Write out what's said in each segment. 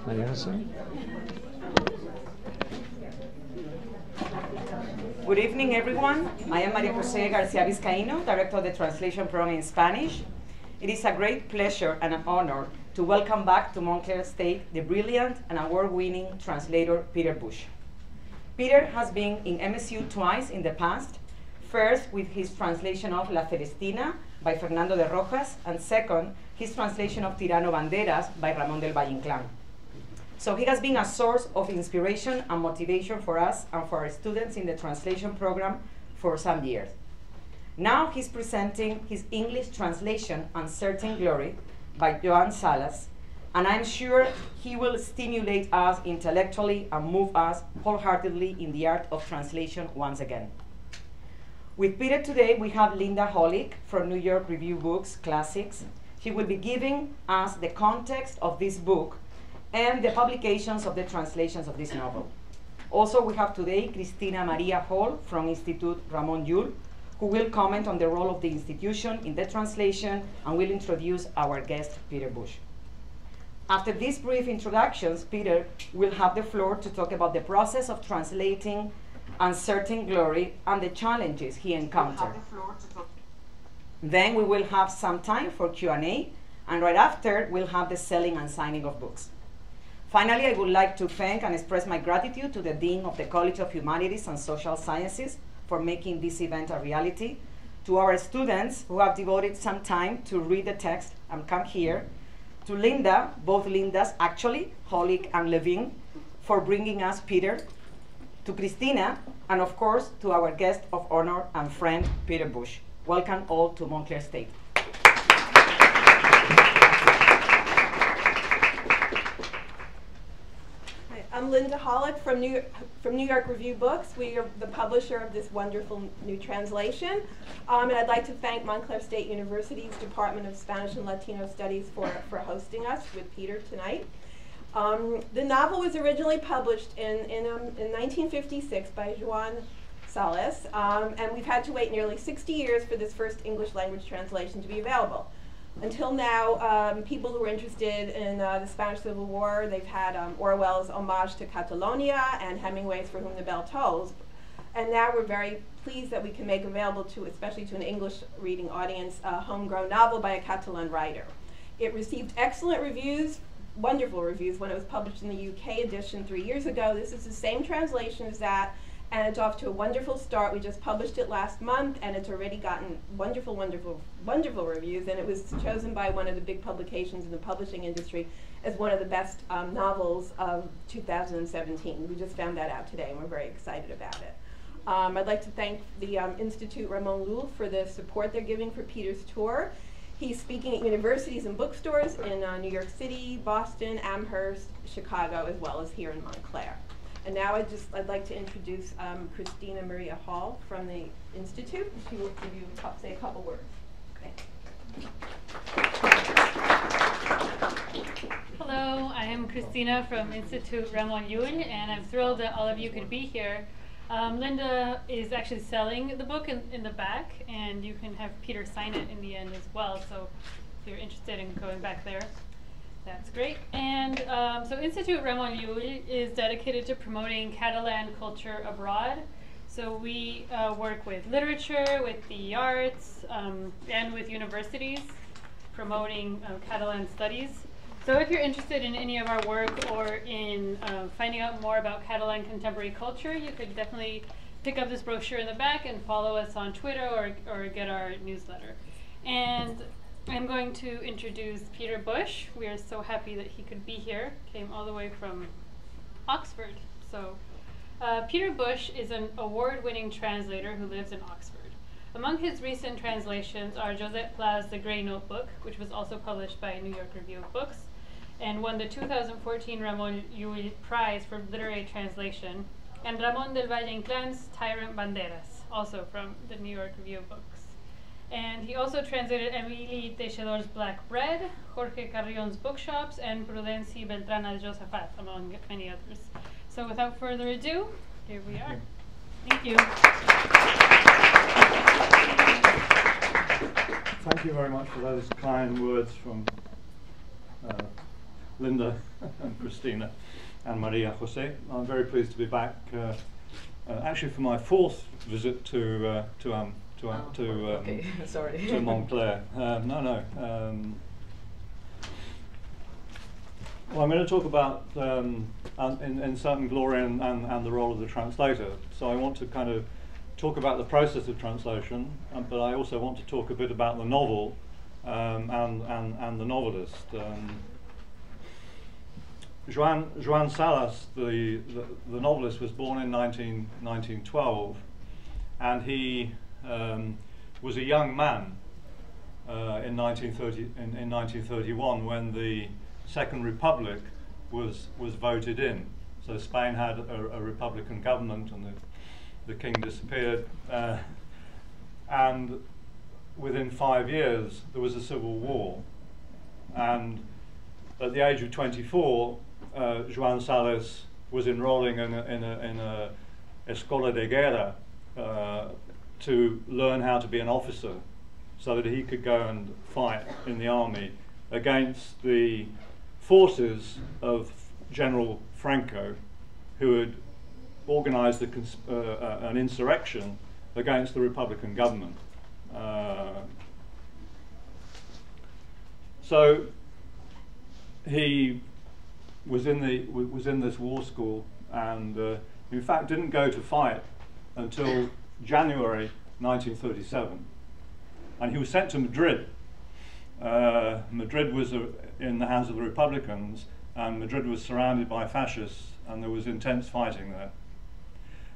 María José. Good evening, everyone. I am María José García Vizcaíno, Director of the Translation Program in Spanish. It is a great pleasure and an honor to welcome back to Montclair State the brilliant and award-winning translator Peter Bush. Peter has been in MSU twice in the past, first with his translation of La Celestina by Fernando de Rojas, and second, his translation of Tirano Banderas by Ramón del Valle Inclán. So he has been a source of inspiration and motivation for us and for our students in the translation program for some years. Now he's presenting his English translation, Uncertain Glory, by Joan Salas, and I'm sure he will stimulate us intellectually and move us wholeheartedly in the art of translation once again. With Peter today, we have Linda Hollick from New York Review Books Classics. She will be giving us the context of this book and the publications of the translations of this novel. Also, we have today Cristina Maria Hall from Institute Ramon Llull, who will comment on the role of the institution in the translation and will introduce our guest, Peter Bush. After these brief introductions, Peter will have the floor to talk about the process of translating Uncertain Glory and the challenges he encountered. Then we will have some time for Q&A, and right after, we'll have the selling and signing of books. Finally, I would like to thank and express my gratitude to the Dean of the College of Humanities and Social Sciences for making this event a reality, to our students who have devoted some time to read the text and come here, to Linda, both Lindas actually, Hollick and Levine, for bringing us Peter, to Cristina, and of course to our guest of honor and friend, Peter Bush. Welcome all to Montclair State. I'm Linda Hollick from New York Review Books. We are the publisher of this wonderful new translation. And I'd like to thank Montclair State University's Department of Spanish and Latino Studies for hosting us with Peter tonight. The novel was originally published in 1956 by Joan Salas, and we've had to wait nearly 60 years for this first English language translation to be available. Until now, people who were interested in the Spanish Civil War, they've had Orwell's Homage to Catalonia and Hemingway's For Whom the Bell Tolls. And now we're very pleased that we can make available to, especially to an English reading audience, a homegrown novel by a Catalan writer. It received excellent reviews, wonderful reviews, when it was published in the UK edition 3 years ago. This is the same translation as that, and it's off to a wonderful start. We just published it last month, and it's already gotten wonderful, wonderful, wonderful reviews, and it was chosen by one of the big publications in the publishing industry as one of the best novels of 2017. We just found that out today, and we're very excited about it. I'd like to thank the Institute Ramon Llull for the support they're giving for Peter's tour. He's speaking at universities and bookstores in New York City, Boston, Amherst, Chicago, as well as here in Montclair. And now I'd like to introduce Cristina Maria Hall from the Institute. She will give you say a couple words. Okay. Hello, I am Cristina from Institute Ramon Llull, and I'm thrilled that all of you could be here. Linda is actually selling the book in the back, and you can have Peter sign it in the end as well, so if you're interested in going back there, that's great. And so Institute Ramon Llull is dedicated to promoting Catalan culture abroad. So we work with literature, with the arts, and with universities promoting Catalan studies. So if you're interested in any of our work or in finding out more about Catalan contemporary culture, you could definitely pick up this brochure in the back and follow us on Twitter or get our newsletter. And I'm going to introduce Peter Bush. We are so happy that he could be here. Came all the way from Oxford. So Peter Bush is an award-winning translator who lives in Oxford. Among his recent translations are Josep Pla's The Grey Notebook, which was also published by New York Review of Books, and won the 2014 Ramon Llull Prize for Literary Translation, and Ramón del Valle Inclán's Tyrant Banderas, also from the New York Review of Books. And he also translated Emily Teixidor's Black Bread, Jorge Carrion's Bookshops, and Prudenci Beltrana's Josafat, among many others. So without further ado, here we are. Thank you. thank you very much for those kind words from Linda and Christina and Maria Jose. I'm very pleased to be back, actually for my fourth visit to okay. Sorry. to Montclair. Well, I'm going to talk about in certain glory and the role of the translator. So I want to kind of talk about the process of translation, but I also want to talk a bit about the novel and the novelist. Joan Salas, the novelist, was born in 1912, and he was a young man in 1931 when the Second Republic was voted in. So Spain had a republican government, and the king disappeared, and within 5 years there was a civil war. And at the age of 24, Joan Salas was enrolling in a escuela de guerra to learn how to be an officer, so that he could go and fight in the army against the forces of General Franco, who had organized an insurrection against the Republican government. So he was in this war school, and in fact didn't go to fight until January 1937, and he was sent to Madrid. Madrid was in the hands of the Republicans, and Madrid was surrounded by fascists, and there was intense fighting there.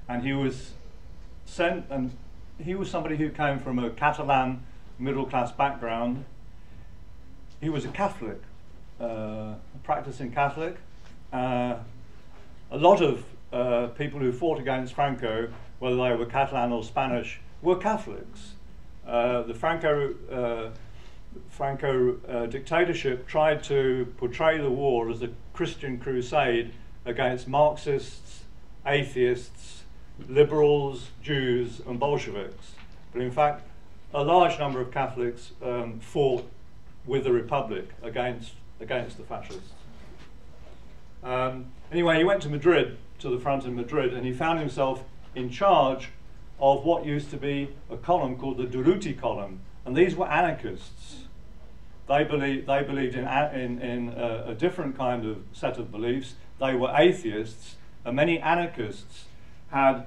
And he was sent, and he was somebody who came from a Catalan middle-class background. He was a Catholic, a practicing Catholic. A lot of people who fought against Franco, whether they were Catalan or Spanish, were Catholics. The Franco dictatorship tried to portray the war as a Christian crusade against Marxists, atheists, liberals, Jews, and Bolsheviks. But in fact, a large number of Catholics fought with the Republic against the fascists. Anyway, he went to Madrid, to the front in Madrid, and he found himself in charge of what used to be a column called the Durruti column, and these were anarchists. They believed in a different kind of set of beliefs. They were atheists, and many anarchists had,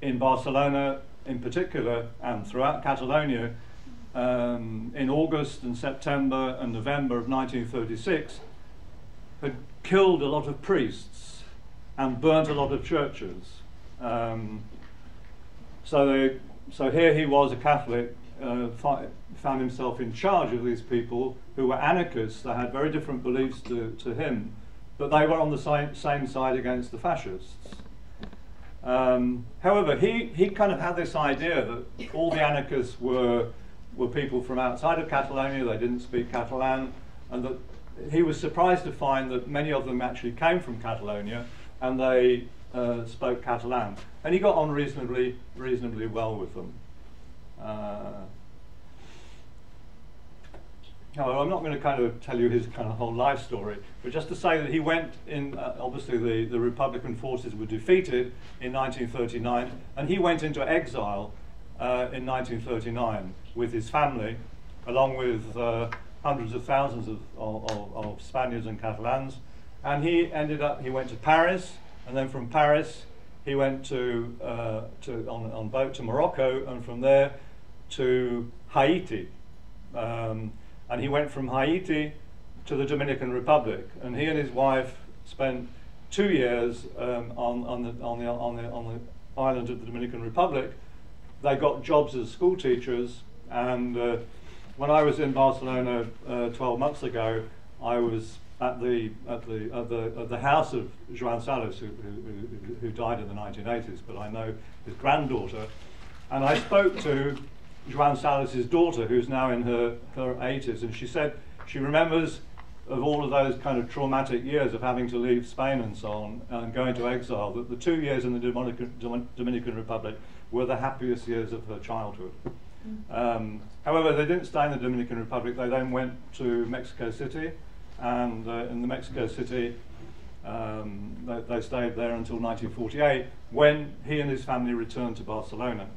in Barcelona in particular, and throughout Catalonia, in August and September and November of 1936, had killed a lot of priests and burnt a lot of churches. So here he was, a Catholic, found himself in charge of these people who were anarchists. They had very different beliefs to him, but they were on the same side against the fascists. However, he kind of had this idea that all the anarchists were people from outside of Catalonia. They didn't speak Catalan, and that he was surprised to find that many of them actually came from Catalonia, and they spoke Catalan, and he got on reasonably well with them. However, I'm not going to kind of tell you his kind of whole life story, but just to say that he went in, obviously the Republican forces were defeated in 1939, and he went into exile in 1939 with his family, along with hundreds of thousands of Spaniards and Catalans. And he went to Paris, and then from Paris he went on boat to Morocco, and from there to Haiti. And he went from Haiti to the Dominican Republic, and he and his wife spent 2 years on the island of the Dominican Republic. They got jobs as school teachers, and when I was in Barcelona 12 months ago, I was at the house of Joan Salas, who died in the 1980s, but I know his granddaughter, and I spoke to Joan Salas's daughter, who's now in her 80s, and she said she remembers of all of those kind of traumatic years of having to leave Spain and so on and going to exile, that the 2 years in the Dominican Republic were the happiest years of her childhood. However, they didn't stay in the Dominican Republic. They then went to Mexico City, and in the Mexico City, they stayed there until 1948, when he and his family returned to Barcelona.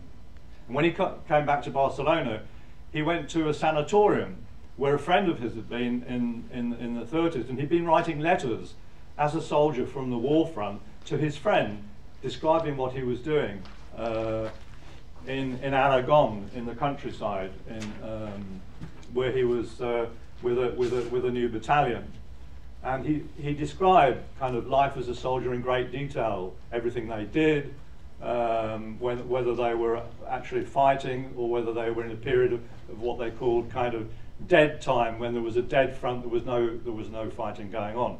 And when he came back to Barcelona, he went to a sanatorium where a friend of his had been in the 30s, and he'd been writing letters as a soldier from the war front to his friend, describing what he was doing in Aragon, in the countryside, where he was with a new battalion. And he described kind of life as a soldier in great detail, everything they did, whether they were actually fighting or whether they were in a period of what they called kind of dead time, when there was a dead front, there was no fighting going on.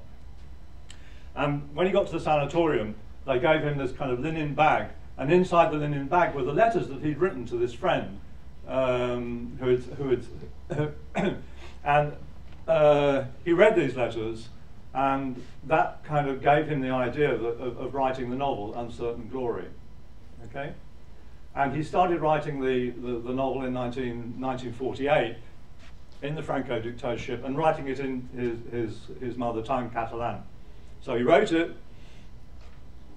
And when he got to the sanatorium, they gave him this kind of linen bag, and inside the linen bag were the letters that he'd written to this friend, and he read these letters, and that kind of gave him the idea of writing the novel Uncertain Glory. Okay, and he started writing the novel in 1948 in the Franco dictatorship, and writing it in his mother tongue, Catalan. So he wrote it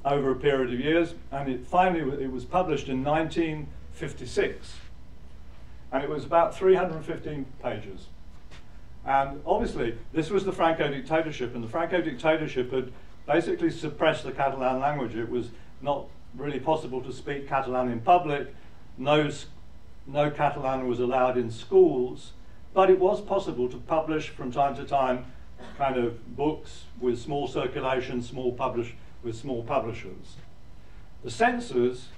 over a period of years, and it was published in 1956, and it was about 315 pages. And obviously, this was the Franco dictatorship, and the Franco dictatorship had basically suppressed the Catalan language. It was not really possible to speak Catalan in public. No Catalan was allowed in schools, but it was possible to publish from time to time kind of books with small circulation, with small publishers. The censors,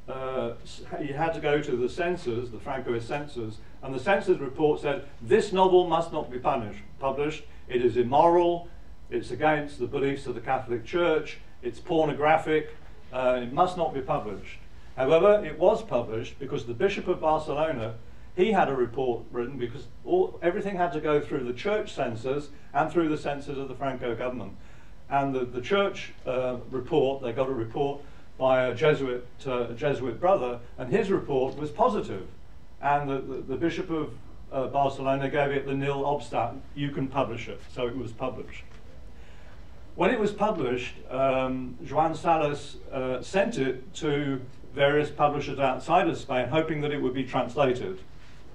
you had to go to the censors, the Francoist censors, and the censors report said, this novel must not be published, it is immoral, it's against the beliefs of the Catholic Church, it's pornographic, it must not be published. However, it was published because the Bishop of Barcelona, he had a report written, because everything had to go through the church censors and through the censors of the Franco government. And the church report, they got a report by a Jesuit brother, and his report was positive. And the Bishop of Barcelona gave it the nil obstat, you can publish it. So it was published. When it was published, Joan Salas sent it to various publishers outside of Spain, hoping that it would be translated.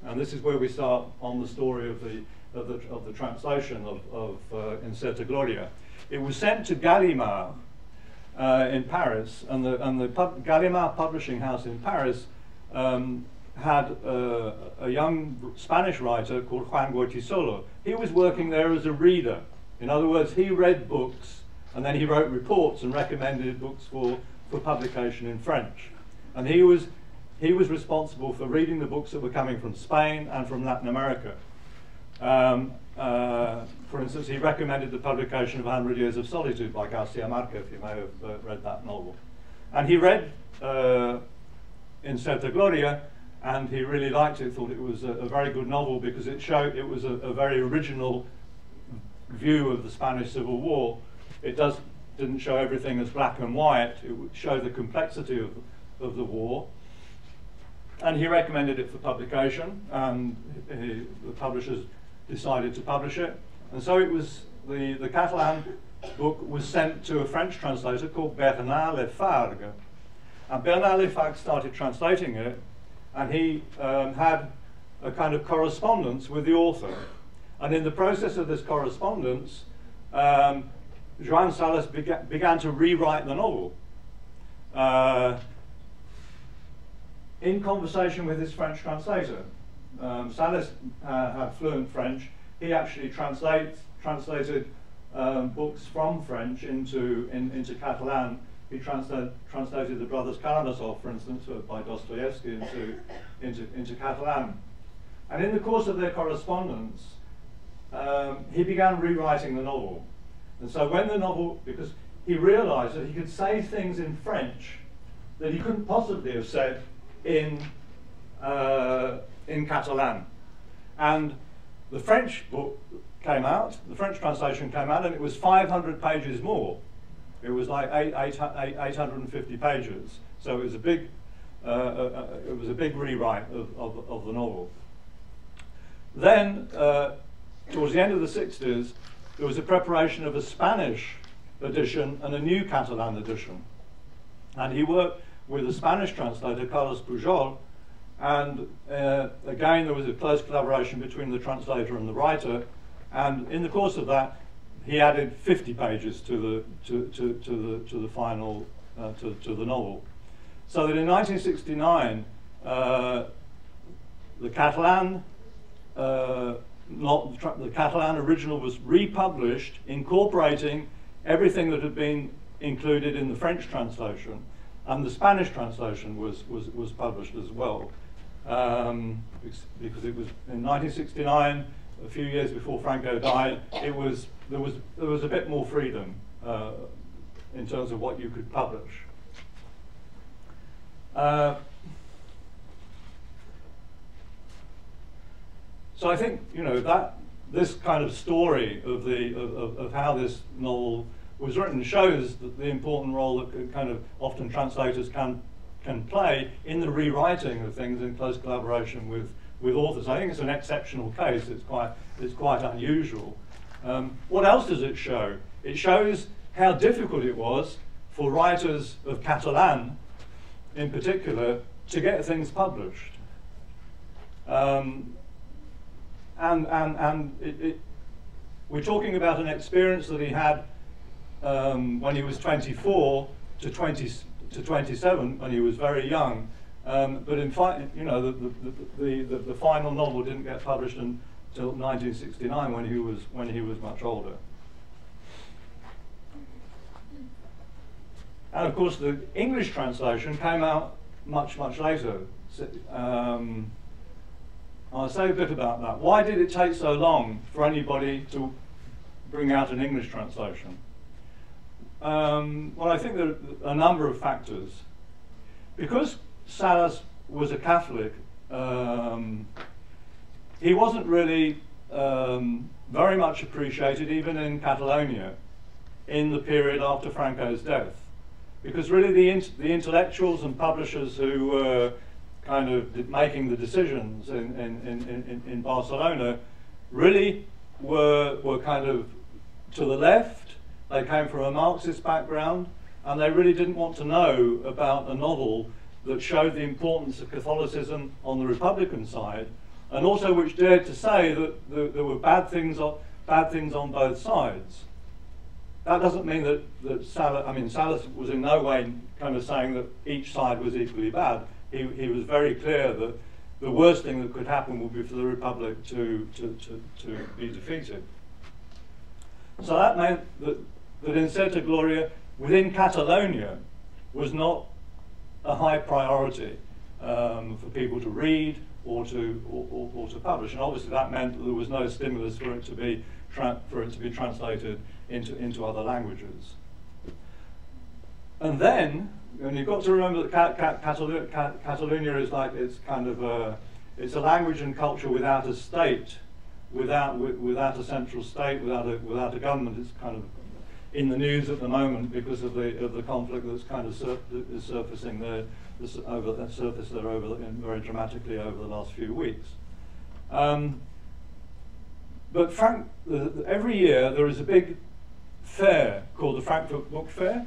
And this is where we start on the story of the translation of Nuestra Gloria. It was sent to Gallimard in Paris, and the Gallimard publishing house in Paris had a young Spanish writer called Juan Goytisolo. He was working there as a reader. In other words, he read books, and then he wrote reports and recommended books for publication in French. And he was responsible for reading the books that were coming from Spain and from Latin America. For instance, he recommended the publication of 100 Years of Solitude by Garcia Marquez. You may have read that novel. And he read Nuestra Gloria, and he really liked it, thought it was a very good novel, because it was a very original view of the Spanish Civil War. It didn't show everything as black and white. It would show the complexity of the war. And he recommended it for publication, and the publishers decided to publish it. And so it was, the Catalan book was sent to a French translator called Bernard Lafargue. And Bernard Lafargue started translating it, and he had a kind of correspondence with the author. And in the process of this correspondence, Joan Salas began to rewrite the novel. In conversation with his French translator. Salas had fluent French. He actually translated books from French into Catalan. He translated the Brothers Karamazov, for instance, by Dostoevsky into Catalan. And in the course of their correspondence, he began rewriting the novel. And so when the novel, because he realized that he could say things in French that he couldn't possibly have said in Catalan. And the French book came out, the French translation came out, and it was 500 pages more. It was like 850 pages. So it was a big it was a big rewrite of the novel. Then, towards the end of the 60s, there was a preparation of a Spanish edition and a new Catalan edition. And he worked with a Spanish translator, Carlos Pujol, and again there was a close collaboration between the translator and the writer, and in the course of that he added 50 pages to the final to the novel. So that in 1969 the Catalan the Catalan original was republished, incorporating everything that had been included in the French translation, and the Spanish translation was published as well, because it was in 1969, a few years before Franco died. There was a bit more freedom in terms of what you could publish. So I think, you know, that this kind of story of how this novel was written shows that the important role that kind of often translators can play in the rewriting of things in close collaboration with authors. I think it's an exceptional case. It's quite unusual. What else does it show? It shows how difficult it was for writers of Catalan, in particular, to get things published. We're talking about an experience that he had when he was 24 to 27, when he was very young. But in fact, you know, the final novel didn't get published until 1969, when he was much older. And of course, the English translation came out much later. I'll say a bit about that. Why did it take so long for anybody to bring out an English translation? Well, I think there are a number of factors. Because Salas was a Catholic, he wasn't really very much appreciated, even in Catalonia, in the period after Franco's death. Because really the intellectuals and publishers who were kind of making the decisions in Barcelona really were kind of to the left. They came from a Marxist background, and they really didn't want to know about a novel that showed the importance of Catholicism on the Republican side, and also which dared to say that there were bad things on both sides. That doesn't mean that Salas was in no way kind of saying that each side was equally bad. He was very clear that the worst thing that could happen would be for the Republic to be defeated. So that meant that in Certa Gloria, within Catalonia, was not a high priority for people to read or to publish. And obviously that meant that there was no stimulus for it to be translated into other languages. And then, and you've got to remember that Catalonia is like, it's kind of it's a language and culture without a state, without a central state, without a government. It's kind of in the news at the moment because of the conflict that's kind of is surfacing there, surfaced there very dramatically over the last few weeks. But every year there is a big fair called the Frankfurt Book Fair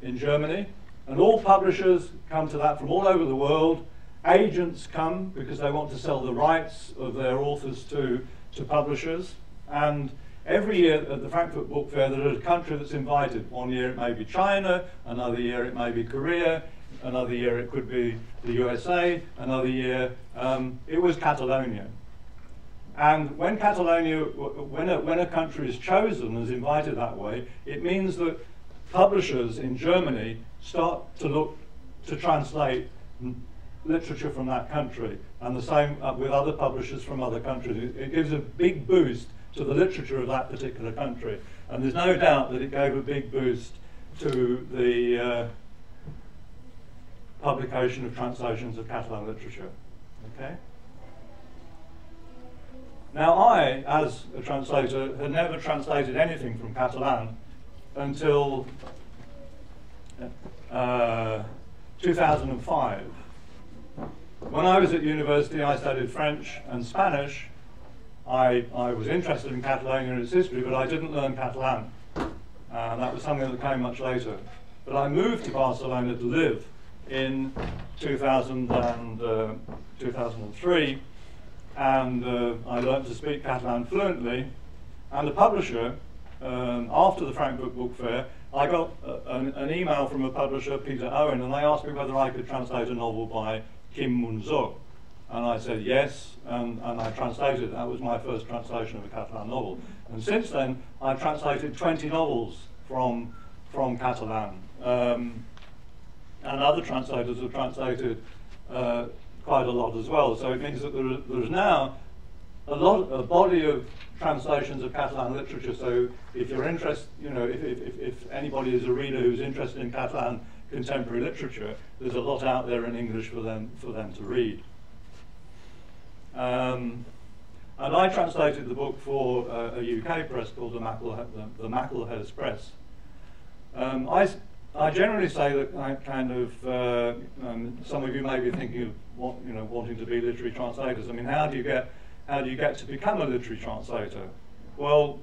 in Germany, and all publishers come to that from all over the world. Agents come because they want to sell the rights of their authors to publishers, and every year at the Frankfurt Book Fair there is a country that's invited. One year it may be China, another year it may be Korea, another year it could be the USA, another year it was Catalonia. And when Catalonia, when a country is chosen, is invited that way, it means that publishers in Germany start to look to translate literature from that country, and the same with other publishers from other countries. It gives a big boost to the literature of that particular country, and there's no doubt that it gave a big boost to the publication of translations of Catalan literature. Okay. Now I, as a translator, had never translated anything from Catalan until 2005. When I was at university, I studied French and Spanish. I was interested in Catalonia and its history, but I didn't learn Catalan. And that was something that came much later. But I moved to Barcelona to live in 2003, and I learned to speak Catalan fluently. And the publisher, after the Frankfurt Book Fair, I got an email from a publisher, Peter Owen, and they asked me whether I could translate a novel by Kim Munzo. And I said yes, and I translated. That was my first translation of a Catalan novel. And since then, I've translated 20 novels from Catalan. And other translators have translated quite a lot as well. So it means that there's now a body of translations of Catalan literature. So if you're interested, you know, if anybody is a reader who's interested in Catalan contemporary literature, there's a lot out there in English for them to read. And I translated the book for a UK press called the Macklehouse Press. I generally say that I kind of, some of you may be thinking of wanting to be literary translators. I mean, how do you get to become a literary translator? Well,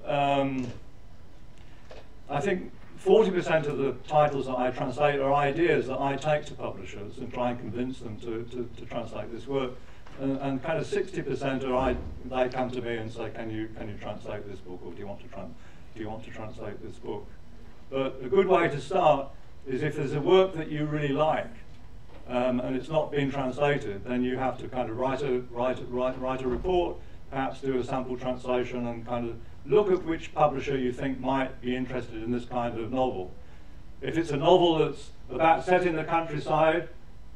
I think 40% of the titles that I translate are ideas that I take to publishers and try and convince them to translate this work. And kind of 60% are they come to me and say, can you translate this book, or do you want to translate this book? But a good way to start is if there's a work that you really like, and it's not been translated, then you have to kind of write a report, perhaps do a sample translation, and kind of look at which publisher you think might be interested in this kind of novel. If it's a novel that's set in the countryside,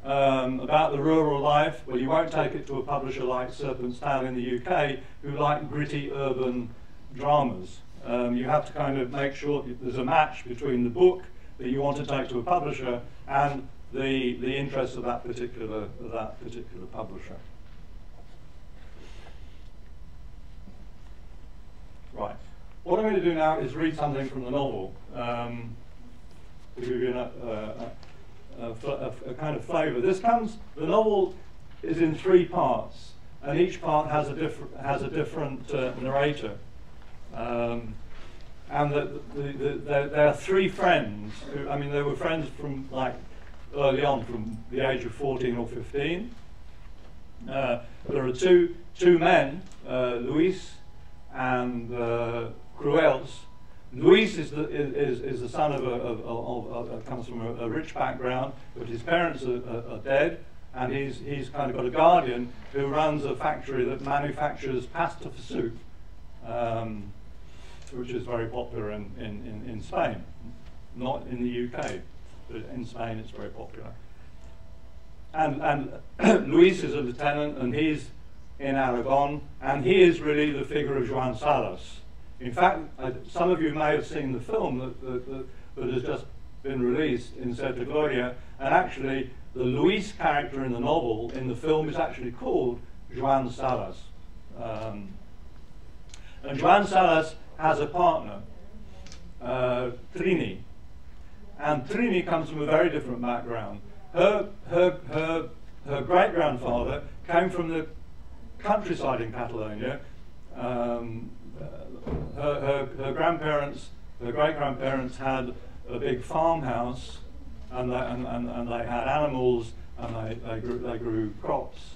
about the rural life, well, you won't take it to a publisher like Serpent's Tail in the UK, who like gritty urban dramas. You have to kind of make sure that there's a match between the book that you want to take to a publisher and the interests of that particular publisher. Right. What I'm going to do now is read something from the novel to give you a kind of flavour. The novel is in 3 parts, and each part has a different narrator. And there are 3 friends who, I mean, they were friends from like early on, from the age of 14 or 15. There are two men, Luis and Cruels. Luis is the son of comes from a rich background, but his parents are dead, and he's kind of got a guardian who runs a factory that manufactures pasta for soup, which is very popular in Spain, not in the UK, but in Spain it's very popular. And Luis is a lieutenant, and he's in Aragon, and he is really the figure of Joan Salas. In fact, some of you may have seen the film that has just been released in Santa Gloria, and actually the Luis character in the novel, in the film, is actually called Joan Salas. And Joan Salas has a partner, Trini. And Trini comes from a very different background. Her great-grandfather came from the countryside in Catalonia. Her grandparents, her great-grandparents had a big farmhouse, and they had animals, and they grew crops.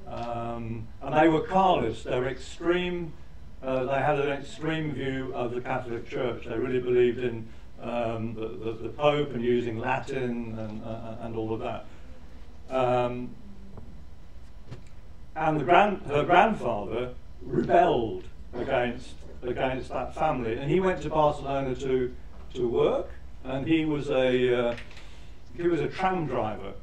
And they were Carlists. They were extreme. They had an extreme view of the Catholic Church. They really believed in the Pope and using Latin and all of that. And her grandfather rebelled against that family, and he went to Barcelona to work, and he was a tram driver.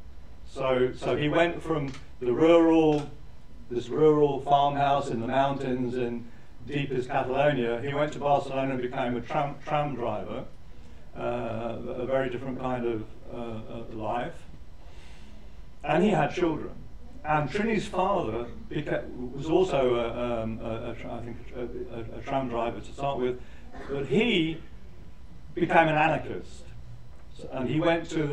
So he went from this rural farmhouse in the mountains in deepest Catalonia. He went to Barcelona and became a tram driver, a very different kind of life, and he had children. And Trini's father was also, I think, a tram driver to start with, but he became an anarchist, and he went to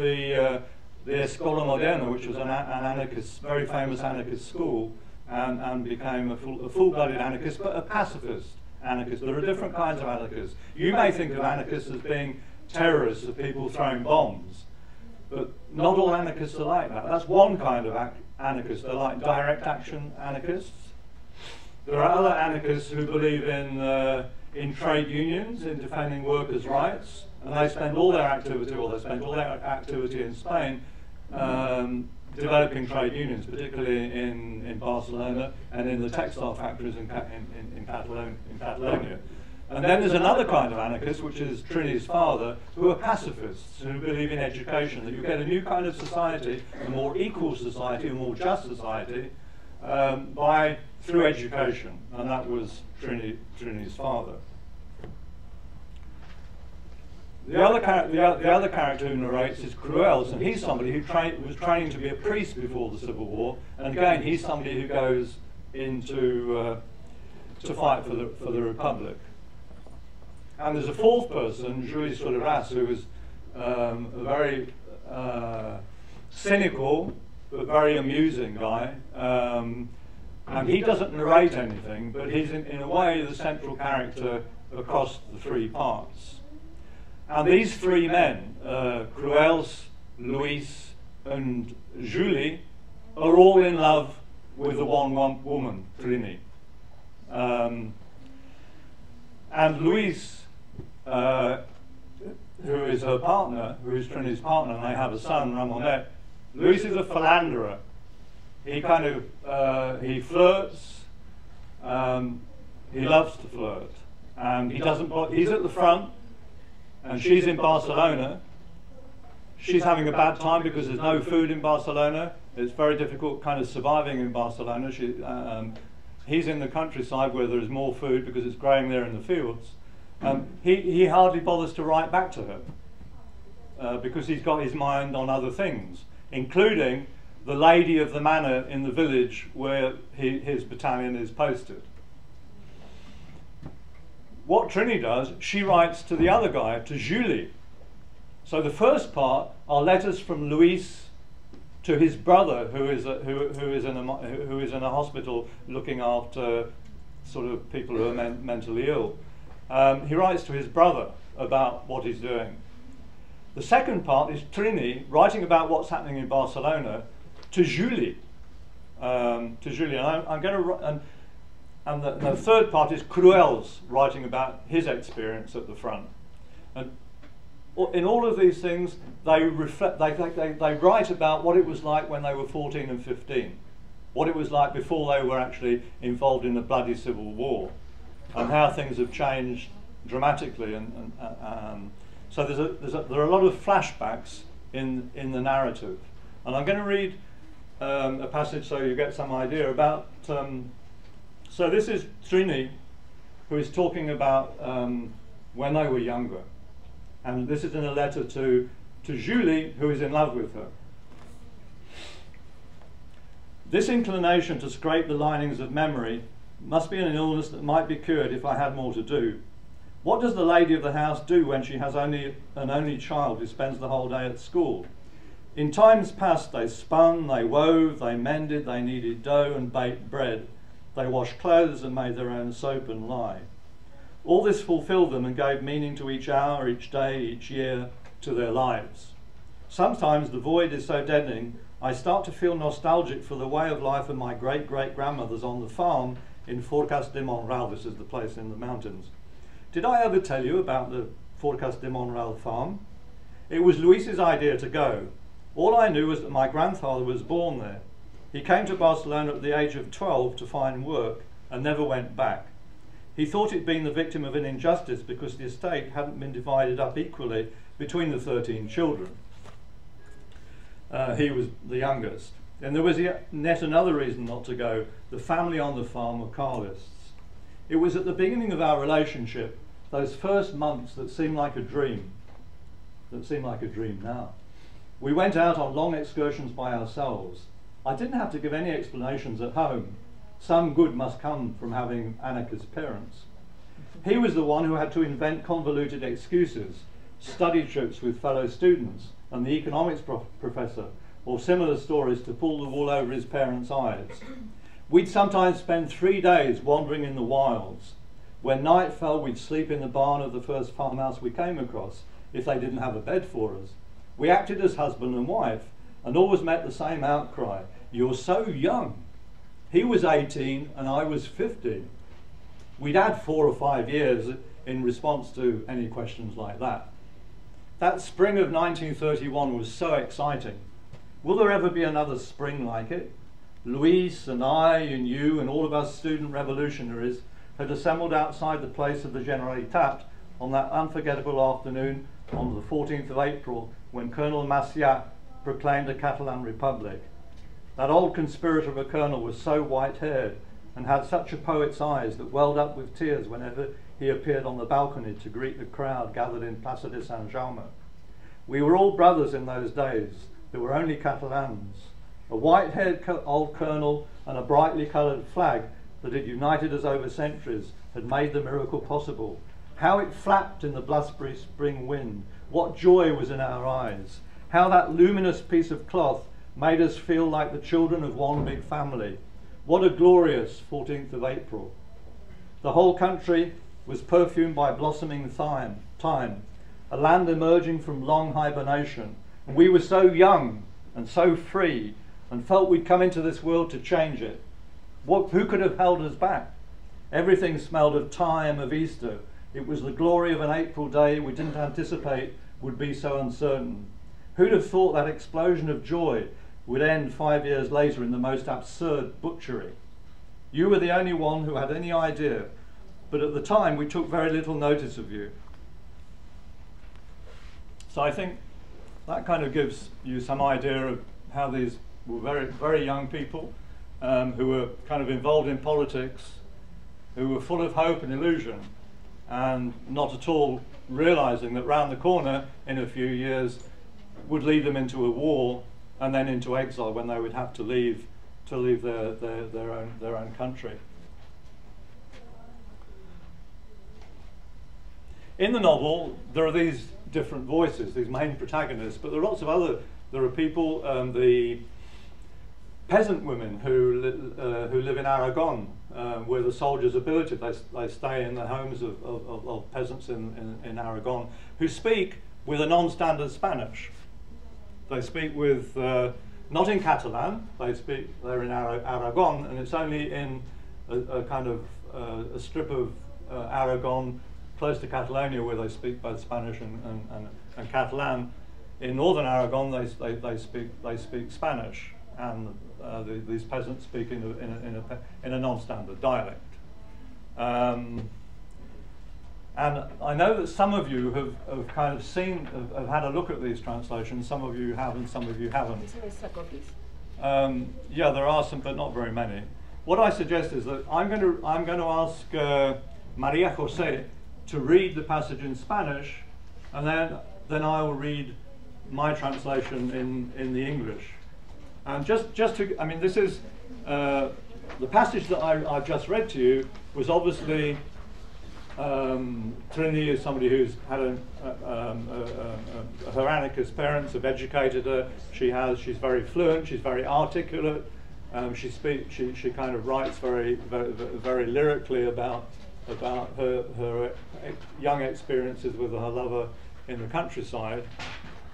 the Escola Moderna, which was an anarchist, very famous anarchist school, and became a full-blooded anarchist, but a pacifist anarchist. There are different kinds of anarchists. You may think of anarchists as being terrorists, of people throwing bombs, but not all anarchists are like that. That's one kind of anarchist. They're like direct action anarchists. There are other anarchists who believe in trade unions, in defending workers' rights, and they spend all their activity, in Spain, developing trade unions, particularly in Barcelona and in the textile factories in Catalonia. And then there's another kind of anarchist, which is Trini's father, who are pacifists, who believe in education, that you get a new kind of society, a more equal society, a more just society, through education. And that was Trini's father. The other character who narrates is Cruels, and he's somebody who was training to be a priest before the Civil War, and again he's somebody who goes into to fight for the Republic. And there's a fourth person, Julie Soleras, who is a very cynical but very amusing guy, and he doesn't narrate anything, but he's in a way the central character across the three parts. And these three men, Cruels, Luis, and Julie, are all in love with the one woman, Trini. And Luis, who is her partner, who is Trini's partner, and they have a son, Ramonet. Luis is a philanderer. He kind of, he flirts, he loves to flirt, and he doesn't, he's at the front, and she's in Barcelona. She's having a bad time because there's no food in Barcelona. It's very difficult kind of surviving in Barcelona. He's in the countryside where there is more food because it's growing there in the fields. He hardly bothers to write back to her because he's got his mind on other things, including the lady of the manor in the village where his battalion is posted. What Trini does, she writes to the other guy, to Julie. So the first part are letters from Luis to his brother, who is in a hospital looking after sort of people who are mentally ill. He writes to his brother about what he's doing. The second part is Trini writing about what's happening in Barcelona to Julie. And I'm going to. And the third part is Cruels writing about his experience at the front. And in all of these things, they write about what it was like when they were 14 and 15, what it was like before they were actually involved in the bloody civil war, and how things have changed dramatically. So there are a lot of flashbacks in the narrative. And I'm going to read a passage so you get some idea about. So this is Trini, who is talking about when they were younger. And this is in a letter to Julie, who is in love with her. This inclination to scrape the linings of memory must be an illness that might be cured if I had more to do. What does the lady of the house do when she has an only child who spends the whole day at school? In times past they spun, they wove, they mended, they kneaded dough and baked bread. They washed clothes and made their own soap and lye. All this fulfilled them and gave meaning to each hour, each day, each year, to their lives. Sometimes the void is so deadening, I start to feel nostalgic for the way of life of my great-great-grandmothers on the farm in Forcas de Monreal. This is the place in the mountains. Did I ever tell you about the Forcas de Monreal farm? It was Luis's idea to go. All I knew was that my grandfather was born there. He came to Barcelona at the age of 12 to find work and never went back. He thought he'd been the victim of an injustice because the estate hadn't been divided up equally between the 13 children. He was the youngest. And there was yet another reason not to go. The family on the farm were Carlists. It was at the beginning of our relationship, those first months that seemed like a dream, now. We went out on long excursions by ourselves. I didn't have to give any explanations at home. Some good must come from having anarchist parents. He was the one who had to invent convoluted excuses, study trips with fellow students, and the economics professor, or similar stories to pull the wool over his parents' eyes. We'd sometimes spend 3 days wandering in the wilds. When night fell, we'd sleep in the barn of the first farmhouse we came across, if they didn't have a bed for us. We acted as husband and wife, and always met the same outcry: "You're so young." He was 18 and I was 15. We'd add 4 or 5 years in response to any questions like that. That spring of 1931 was so exciting. Will there ever be another spring like it? Luis and I and you and all of us student revolutionaries had assembled outside the place of the Generalitat on that unforgettable afternoon on the 14th of April, when Colonel Macià proclaimed a Catalan republic. That old conspirator of a colonel was so white-haired and had such a poet's eyes that welled up with tears whenever he appeared on the balcony to greet the crowd gathered in Plaça de Sant Jaume. We were all brothers in those days. There were only Catalans. A white-haired old colonel and a brightly coloured flag that had united us over centuries had made the miracle possible. How it flapped in the blustery spring wind. What joy was in our eyes. How that luminous piece of cloth made us feel like the children of one big family. What a glorious 14th of April. The whole country was perfumed by blossoming thyme, a land emerging from long hibernation. And we were so young and so free and felt we'd come into this world to change it. Who could have held us back? Everything smelled of thyme, of Easter. It was the glory of an April day we didn't anticipate would be so uncertain. Who'd have thought that explosion of joy would end 5 years later in the most absurd butchery? You were the only one who had any idea, but at the time we took very little notice of you. So I think that kind of gives you some idea of how these were very, very young people who were kind of involved in politics, who were full of hope and illusion, and not at all realizing that round the corner in a few years would lead them into a war and then into exile when they would have to leave their own country. In the novel, there are these different voices, these main protagonists, but there are lots of other. There are people, the peasant women who live in Aragon, where the soldiers are billeted. They stay in the homes of peasants in Aragon, who speak with a non-standard Spanish. They speak with, not in Catalan, they're in Aragon, and it's only in a kind of a strip of Aragon close to Catalonia where they speak both Spanish and Catalan. In northern Aragon, they speak Spanish, and these peasants speak in a non-standard dialect. And I know that some of you have kind of have had a look at these translations. Some of you have, and some of you haven't. Yeah, there are some, but not very many. What I suggest is that I'm going to ask Maria Jose to read the passage in Spanish, and then I will read my translation in the English. And just to, I mean, this is the passage that I've just read to you was obviously. Trini is somebody who's had her anarchist parents have educated her. She's very fluent. She's very articulate. She kind of writes very lyrically about her young experiences with her lover in the countryside.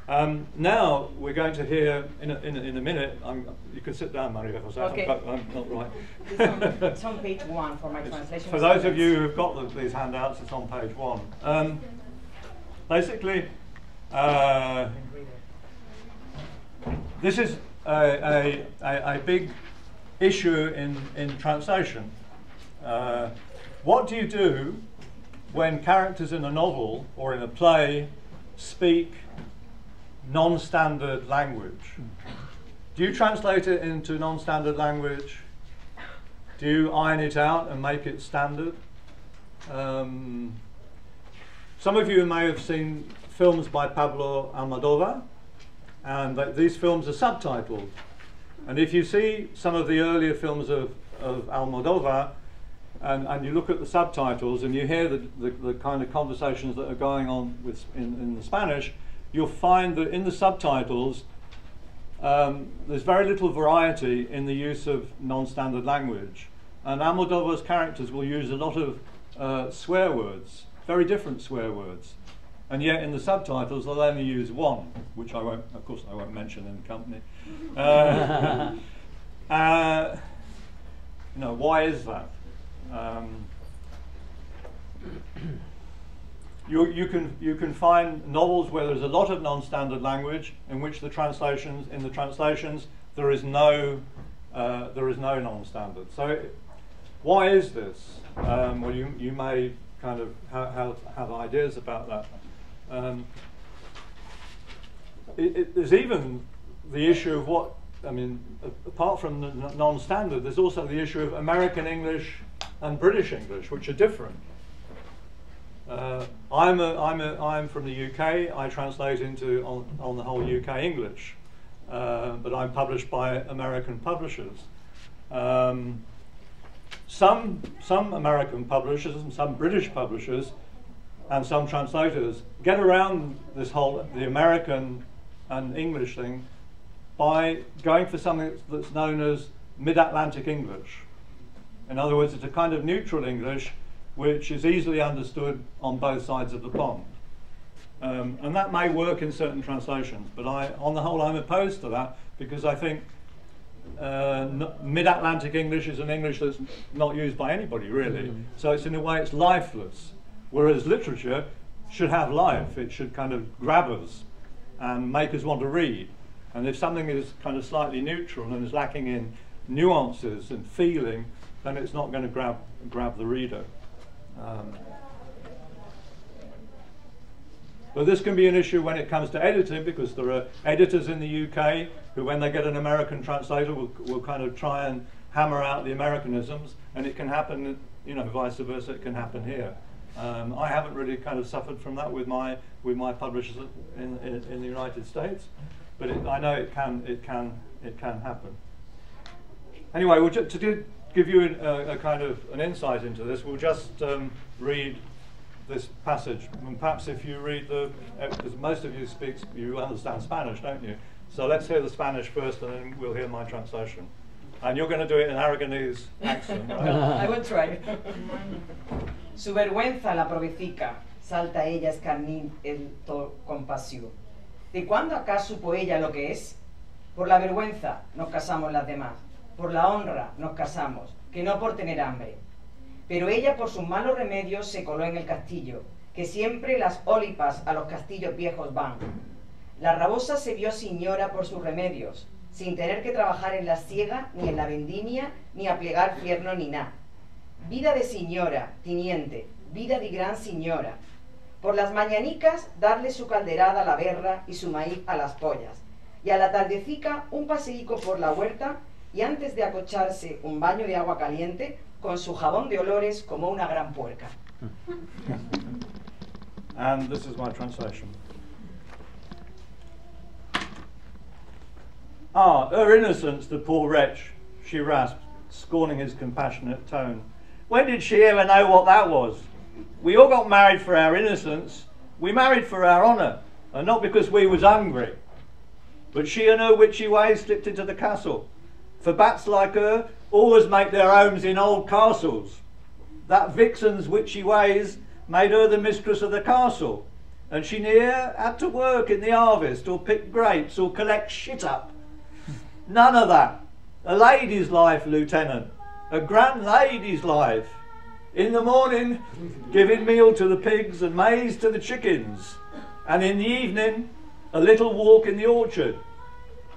Now we're going to hear in a minute. You can sit down, Maria. Okay. I'm not right. It's on page 1 for my translation. For those of you who've got these handouts, it's on page 1. Basically, this is a big issue in translation. What do you do when characters in a novel or in a play speak non-standard language? Do you translate it into non-standard language? Do you iron it out and make it standard? Some of you may have seen films by Pablo Almodovar, and these films are subtitled. And if you see some of the earlier films of Almodovar, and you look at the subtitles and you hear the kind of conversations that are going on in the Spanish, you'll find that in the subtitles there's very little variety in the use of non-standard language. And Almodovar's characters will use a lot of swear words, very different swear words. And yet in the subtitles they'll only use one, which of course I won't mention in the company. Why is that? You can find novels where there's a lot of non-standard language in which the translations there is no non-standard. So why is this? Well, you may kind of have ideas about that. There's even the issue of what, I mean, apart from the non-standard, there's also the issue of American English and British English, which are different. I'm from the UK. I translate into on the whole UK English, but I'm published by American publishers. Some American publishers and some British publishers and some translators get around this whole the American and English thing by going for something that's known as mid-Atlantic English. In other words, it's a kind of neutral English which is easily understood on both sides of the pond. And that may work in certain translations, but on the whole I'm opposed to that, because I think mid-Atlantic English is an English that's not used by anybody really. So it's, in a way, it's lifeless, whereas literature should have life. It should kind of grab us and make us want to read. And if something is kind of slightly neutral and is lacking in nuances and feeling, then it's not going to grab the reader. But this can be an issue when it comes to editing, because there are editors in the UK who, when they get an American translator, will kind of try and hammer out the Americanisms, and it can happen, vice versa. It can happen here. I haven't really kind of suffered from that with my publishers in the United States, but I know it can happen. Anyway, to give you a kind of an insight into this, we'll just read this passage. And perhaps if you read because most of you understand Spanish, don't you? So let's hear the Spanish first, and then we'll hear my translation. And you're going to do it in Aragonese accent, right? I will try. Su vergüenza la provecica, salta ella escarmiento compasivo. ¿De cuándo acá supo ella lo que es? Por la vergüenza nos casamos las demás, por la honra nos casamos, que no por tener hambre. Pero ella por sus malos remedios se coló en el castillo, que siempre las ólipas a los castillos viejos van. La rabosa se vio señora por sus remedios, sin tener que trabajar en la siega, ni en la vendimia, ni a plegar fierno ni nada. Vida de señora, tiniente, vida de gran señora. Por las mañanicas darle su calderada a la berra y su maíz a las pollas, y a la tardecica un paseíco por la huerta, y antes de acocharse un baño de agua caliente, con su jabón de olores como una gran puerca. And this is my translation. Ah, her innocence, the poor wretch, she rasped, scorning his compassionate tone. When did she ever know what that was? We all got married for our innocence. We married for our honour, and not because we was hungry. But she and her witchy ways slipped into the castle. For bats like her always make their homes in old castles. That vixen's witchy ways made her the mistress of the castle, and she ne'er had to work in the harvest, or pick grapes, or collect shit up. None of that. A lady's life, Lieutenant. A grand lady's life. In the morning, giving meal to the pigs and maize to the chickens. And in the evening, a little walk in the orchard.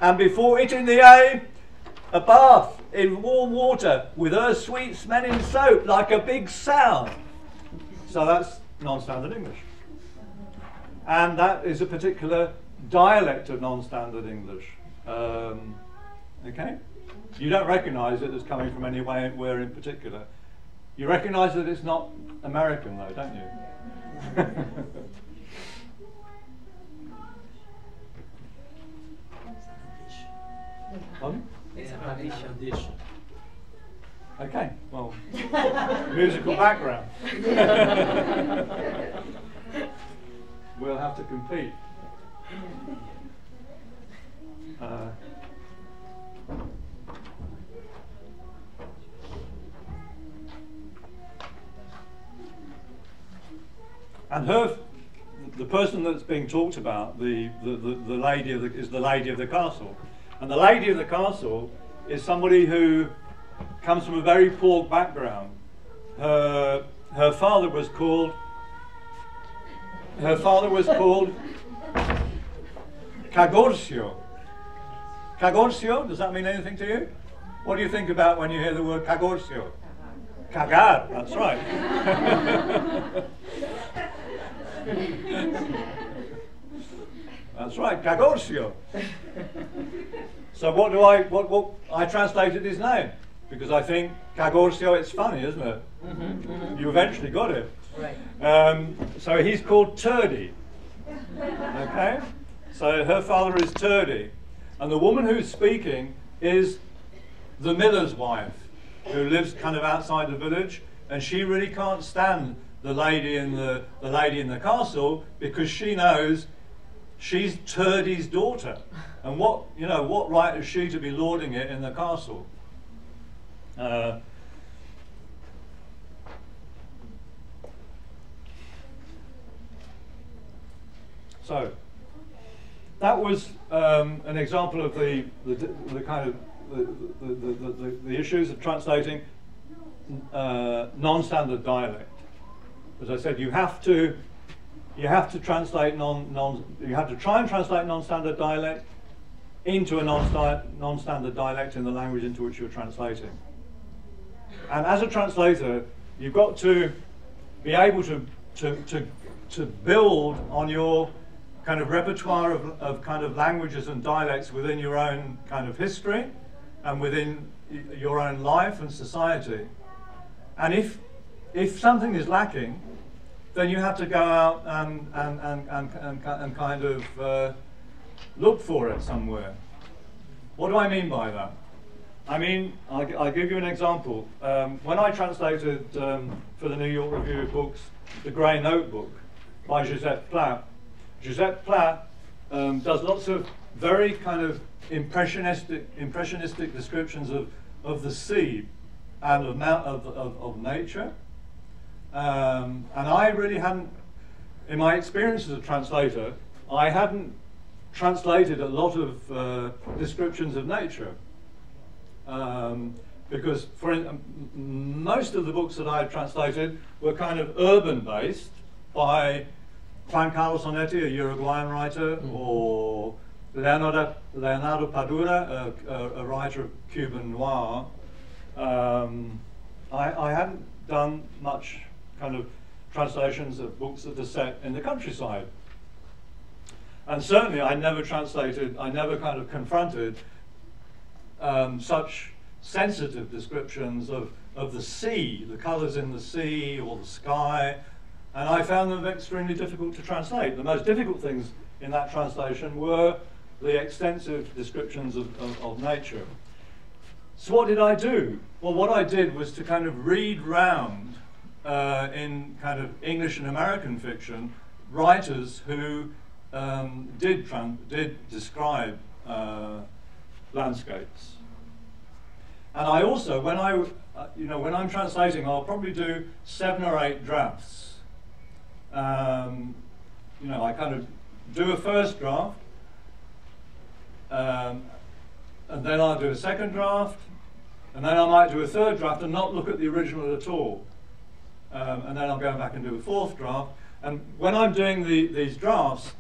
And before eating the hay, a bath in warm water with her sweet smelling soap like a big sow. So that's non-standard English. And that is a particular dialect of non-standard English. Okay? You don't recognise it as coming from anywhere in particular. You recognise that it's not American though, don't you? Pardon? It's a tradition. Okay, well, musical background. We'll have to compete. And the person that's being talked about, the lady is the lady of the castle, and the lady of the castle is somebody who comes from a very poor background. Her father was called Cagorcio. Cagorcio, does that mean anything to you? What do you think about when you hear the word Cagorcio? Cagar, that's right. That's right, Cagorcio. So what I translated his name, because I think Cagorcio, it's funny, isn't it? You eventually got it. Right. So he's called Turdy. Okay? So her father is Turdy. And the woman who's speaking is the miller's wife, who lives kind of outside the village, and she really can't stand the lady in the castle, because she knows she's Turdy's daughter, and what right is she to be lording it in the castle? So that was an example of the kind of the issues of translating non-standard dialect. As I said, you have to translate you have to try and translate non-standard dialect into a non-standard dialect in the language into which you're translating. And as a translator, you've got to be able to build on your kind of repertoire of kind of languages and dialects within your own kind of history and within your own life and society. And if something is lacking, then you have to go out and kind of look for it somewhere. What do I mean by that? I mean, I'll give you an example. When I translated for the New York Review of Books, The Grey Notebook by Josette Pla does lots of very kind of impressionistic descriptions of the sea and of nature. And I really hadn't, in my experience as a translator, I hadn't translated a lot of descriptions of nature. Because most of the books that I had translated were kind of urban-based by Juan Carlos Onetti, a Uruguayan writer, or Leonardo Padura, a writer of Cuban noir. I hadn't done much kind of translations of books that are set in the countryside. And certainly I never kind of confronted such sensitive descriptions of the sea, the colours in the sea or the sky, and I found them extremely difficult to translate. The most difficult things in that translation were the extensive descriptions of nature. So what did I do? Well, what I did was to kind of read round in kind of English and American fiction writers who did describe landscapes. And I also, when I'm translating, I'll probably do 7 or 8 drafts. I kind of do a first draft, and then I'll do a second draft, and then I might do a third draft and not look at the original at all. And then I'll go back and do a 4th draft. And when I'm doing these drafts,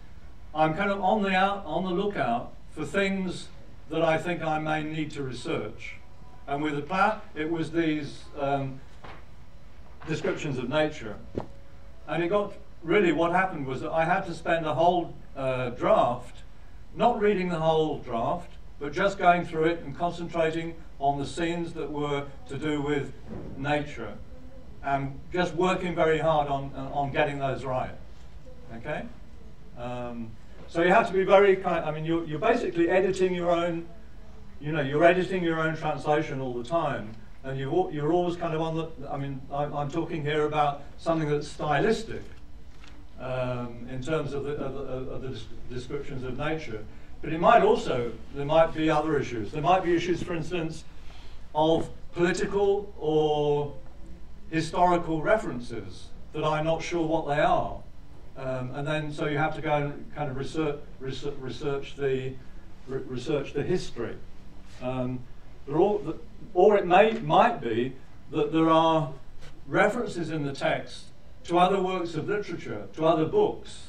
I'm kind of on the lookout for things that I think I may need to research. And with the Pla, it was these descriptions of nature. And it got, really what happened was that I had to spend a whole draft, not reading the whole draft, but just going through it and concentrating on the scenes that were to do with nature, and just working very hard on getting those right. Okay? So you have to be very you're basically editing your own, you're editing your own translation all the time, and you're always kind of on the, I'm talking here about something that's stylistic. in terms of the descriptions of nature. But it might also, there might be other issues. There might be issues, for instance, of political or historical references that I'm not sure what they are. And then, so you have to go and kind of research the history. Or it might be that there are references in the text to other works of literature, to other books.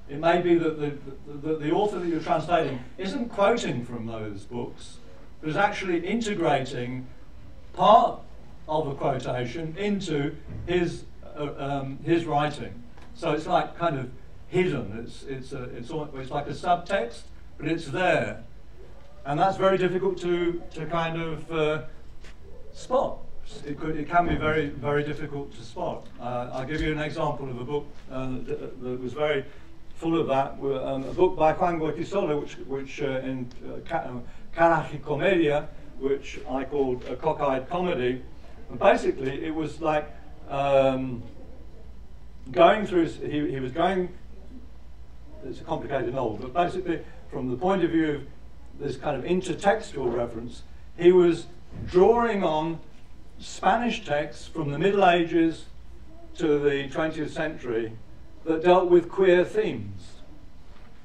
It may be that the author that you're translating isn't quoting from those books, but is actually integrating part of a quotation into his writing. So it's like kind of hidden. It's like a subtext, but it's there, and that's very difficult to kind of spot. It can be very, very difficult to spot. I'll give you an example of a book that was very full of that. A book by Juan Goytisolo, which in Caragicomedia, which I called a cockeyed comedy. And basically, it was like going through. He was going. It's a complicated novel, but basically, from the point of view of this kind of intertextual reference, he was drawing on Spanish texts from the Middle Ages to the 20th century that dealt with queer themes.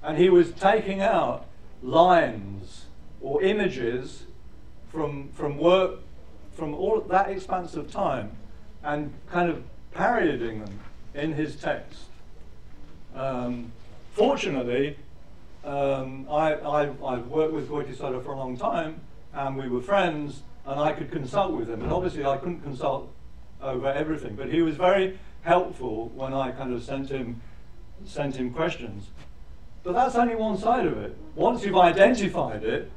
And he was taking out lines or images from work from all that expanse of time and kind of parodying them in his text. Fortunately, I've worked with Goytisolo for a long time, and we were friends, and I could consult with him. And obviously I couldn't consult over everything, but he was very helpful when I kind of sent him questions. But that's only one side of it. Once you've identified it,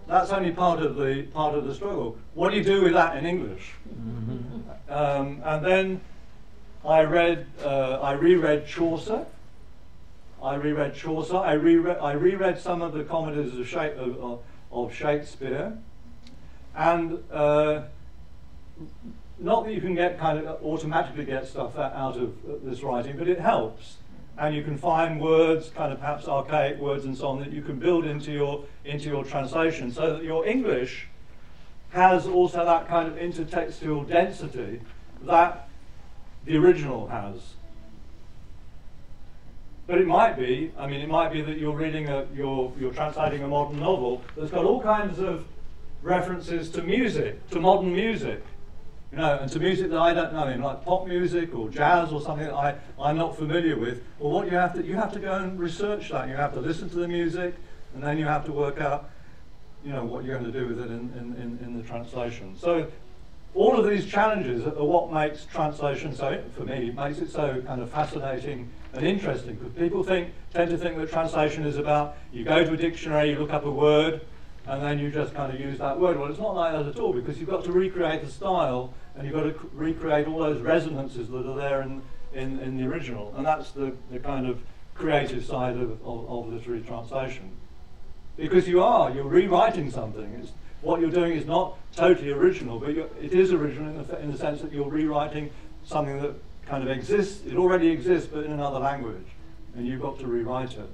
that's only part of the struggle. What do you do with that in English? And then I reread Chaucer. I reread some of the comedies of Shakespeare. And not that you can automatically get stuff out of this writing, but it helps. And you can find words, kind of perhaps archaic words and so on, that you can build into your translation, so that your English has also that kind of intertextual density that the original has. But it might be that you're reading you're translating a modern novel that's got all kinds of references to music, to modern music, and to music that I don't know, like pop music or jazz or something that I'm not familiar with. Well, what you have to go and research that. You have to listen to the music, and then you have to work out, what you're going to do with it in the translation. So, all of these challenges are what makes translation makes it so kind of fascinating and interesting. Because people tend to think that translation is about you go to a dictionary, you look up a word, and then you just kind of use that word. Well, it's not like that at all, because you've got to recreate the style, and you've got to recreate all those resonances that are there in the original. And that's the kind of creative side of literary translation. Because you're rewriting something. What you're doing is not totally original, but it is original in the sense that you're rewriting something that kind of exists. It already exists, but in another language, and you've got to rewrite it.